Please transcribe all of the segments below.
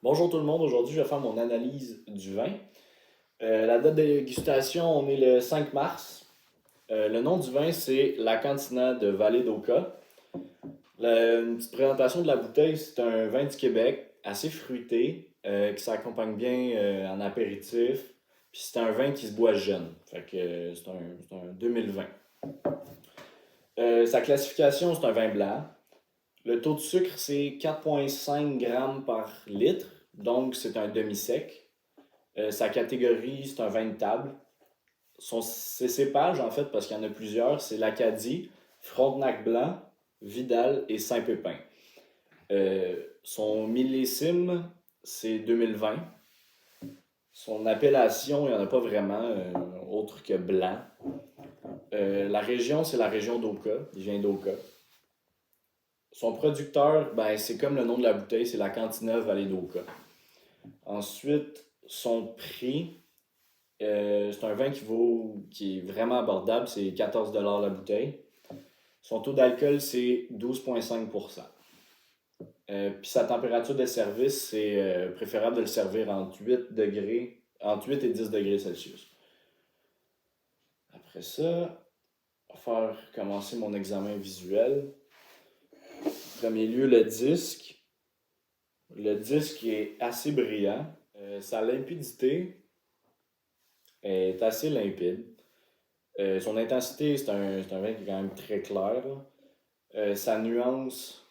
Bonjour tout le monde, aujourd'hui je vais faire mon analyse du vin. La date de dégustation, on est le 5 mars. Le nom du vin, c'est La Cantina de Vallée d'Oka. Une petite présentation de la bouteille, c'est un vin du Québec, assez fruité, qui s'accompagne bien en apéritif. Puis c'est un vin qui se boit jeune, fait que c'est un 2020. Sa classification, c'est un vin blanc. Le taux de sucre, c'est 4,5 grammes par litre, donc c'est un demi-sec. Sa catégorie, c'est un vin de table. Ses cépages, en fait, parce qu'il y en a plusieurs, c'est l'Acadie, Frontenac Blanc, Vidal et Saint-Pépin. Son millésime, c'est 2020. Son appellation, il n'y en a pas vraiment, autre que blanc. La région, c'est la région d'Oka. Il vient d'Oka. Son producteur, ben, c'est comme le nom de la bouteille, c'est la Cantina Vallée d'Oka. Ensuite, son prix, c'est un vin qui est vraiment abordable, c'est 14$ la bouteille. Son taux d'alcool, c'est 12,5%. Puis sa température de service, c'est préférable de le servir entre 8 et 10 degrés Celsius. Après ça, on va commencer mon examen visuel. En premier lieu, le disque. Le disque est assez brillant. Sa limpidité est assez limpide. Son intensité, c'est un vin qui est quand même très clair. Sa nuance,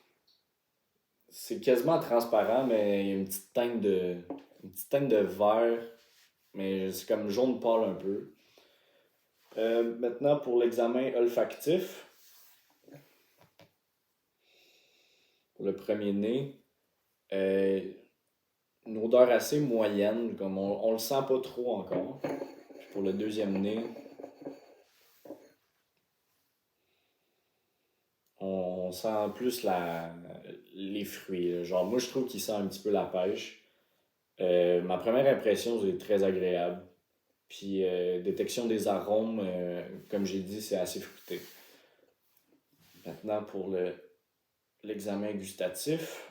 c'est quasiment transparent, mais il y a une petite teinte de vert, mais c'est comme jaune pâle un peu. Maintenant, pour l'examen olfactif, pour le premier nez, une odeur assez moyenne, comme on le sent pas trop encore. Puis pour le deuxième nez, on sent plus les fruits, là. Genre, moi, je trouve qu'il sent un petit peu la pêche. Ma première impression, c'est très agréable. Puis, détection des arômes, comme j'ai dit, c'est assez fruité. Maintenant, pour l'examen gustatif,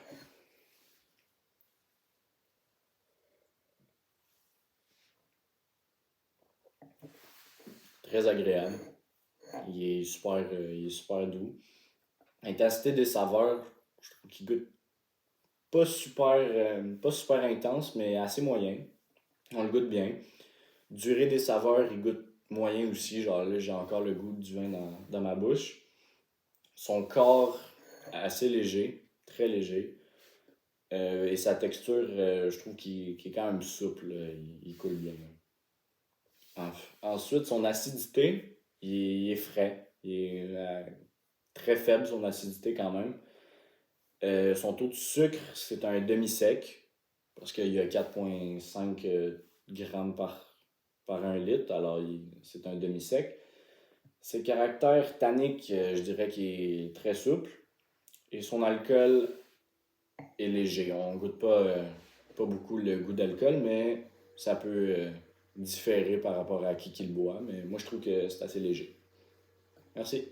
très agréable. Il est super doux. Intensité des saveurs, je trouve qu'il goûte pas super intense, mais assez moyen. On le goûte bien. Durée des saveurs, il goûte moyen aussi. Genre là, j'ai encore le goût du vin dans ma bouche. Son corps, assez léger, très léger. Et sa texture, je trouve qu'il est quand même souple, là. Il coule bien. Ensuite, son acidité, il est frais. Il est très faible, son acidité quand même. Son taux de sucre, c'est un demi-sec, parce qu'il y a 4,5 grammes par 1 litre, alors c'est un demi-sec. Ses caractères tanniques, je dirais qu'il est très souple. Et son alcool est léger. On ne goûte pas beaucoup le goût d'alcool, mais ça peut différer par rapport à qui le boit. Mais moi, je trouve que c'est assez léger. Merci.